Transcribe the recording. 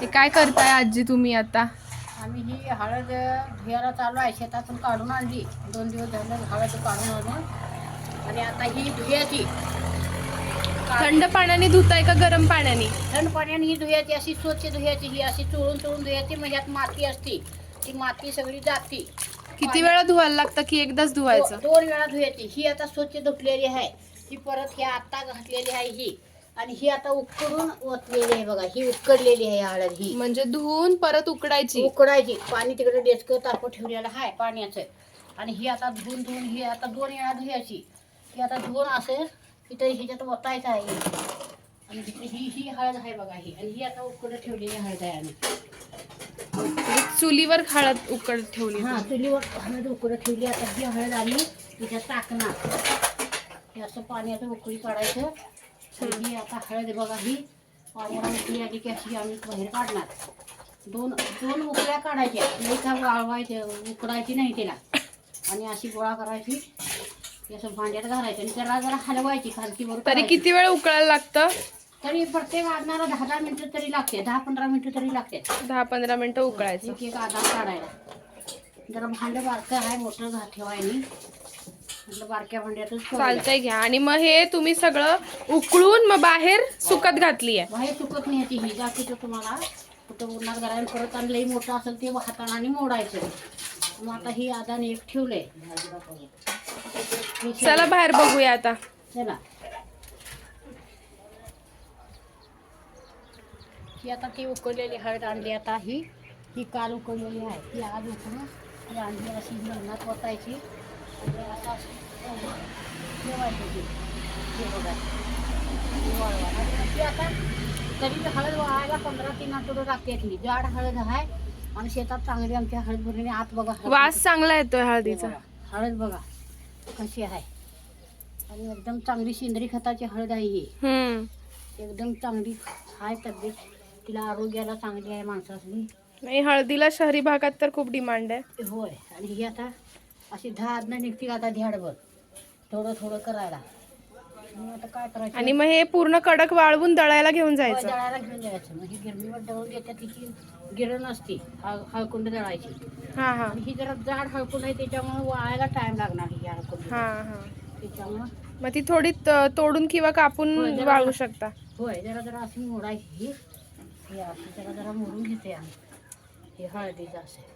हे काय करताय आजी तुम्ही आता? आम्ही ही हळद धुयाला चालू आहे. शेतातून काढून आणली. 2 दिवस झाले हळद काढून आणून. आणि आता ही धुयाची. थंड पाण्याने धुताय का गरम पाण्याने? थंड पाण्याने ही धुयाची, अशी स्वच्छ धुयाची. ही अशी चोळून चोळून धुयाची, म्हणजे यात माती असते. ती माती सगळी जाती. किती वेळा धुवायला लागतं की एकदाच धुवायचं? 2 वेळा धुयाची. ही आता स्वच्छ धुतलेली आहे. ही परत ही आता घातलेली आहे ही. आणि ही आता उकडून ओतलेली आहे बघा. ही उकडलेली आहे हळद ही. म्हणजे धुवून परत उकडायची? उकडायची. पाणी तिकडे डेचकं तापत ठेवलेलं आहे पाण्याचं. आणि ही आता धुवून धुवून ही आता 2 वेळा धुयाची. ही आता धुवून असं इथं ह्याच्यात ओतायचं आहे. आणि ही हळद आहे बघा ही. आणि ही आता उकडत ठेवलेली हळद आहे. आम्ही चुलीवर हळद उकड ठेवली? हां, चुलीवर हळद उकडत ठेवली. आता ही हळद आम्ही तिच्यात टाकणार. हे असं पाण्याचं उकळी काढायचं. आणि ही आता हळद बघा ही पाण्याला उकळी आली की अशी आम्ही बाहेर काढणार. दोन उकळ्या काढायच्या. लई का वाळवायचे उकडायची नाही तिला. आणि अशी गोळा करायची. असं भांड्यात घालायचं आणि त्याला जरा हलवायची खालती वर. तरी किती वेळ उकळायला लागतं? तरी प्रत्येक आडणारा 10-10 मिनिटं तरी लागते. 10-15 मिनिटं तरी लागते. 10-15 मिनिटं उकळायचं. एक एक आधार काढायला. जरा भांडं बारकं आहे, मोठं ठेवायनी. म्हटलं बारक्या भांड्यातच चालतंय घ्या. आणि मग हे तुम्ही सगळं उकळून मग बाहेर सुकत घातली आहे? बाहेर सुकत नाही ती. ही जाती तर तुम्हाला कुठं उन्हात घरायला परत आणि लई मोठं असेल ते हाताने मोडायचं. मग आता ही आदान एक ठेवलंय. चला बाहेर बघूया आता. चला. ही आता ती उकळलेली हळद आणली. आता ही काल उकळलेली आहे. ती आज उकळून ती आणली. अशी मरणात ओतायची. आणि आता ठेवायची ती. हे बघा ती आता तरी हळद वाळायला 15-3 आठवडे लागते. ती जाड हळद आहे. आणि शेतात चांगली आमच्या हळद भरलेली. आत बघा वास चांगला येतोय हळदीचा. हळद बघा कशी आहे. आणि एकदम चांगली सेंद्रिय खताची हळद आहे ही. एकदम चांगली आहे तब्येत. तिला आरोग्याला चांगली आहे माणसाची. नाही, हळदीला शहरी भागात तर खूप डिमांड आहे. होय. आणि ही आता अशी 10 आदनं निघते. आता ध्याडभर थोडं थोडं करायला. आता काय करायचं? आणि मग हे पूर्ण कडक वाळवून दळायला घेऊन जायचं? दळायला घेऊन जायचं. मग ही गिरणीवर दळून देतात. तिची गिरण असते हळकुंड दळायची. हा हा. आणि ही जरा जाड हळकुंड आहे, त्याच्यामुळे वाळायला टाइम लागणार ही हळकुंड. हा हा. त्याच्यामुळं मग ती थोडी तोडून किंवा कापून वाळवू शकता? होय. जरा अशी मोडायची ही. हे असं जरा मोडून घेते आम्ही. हे हळदीचं असे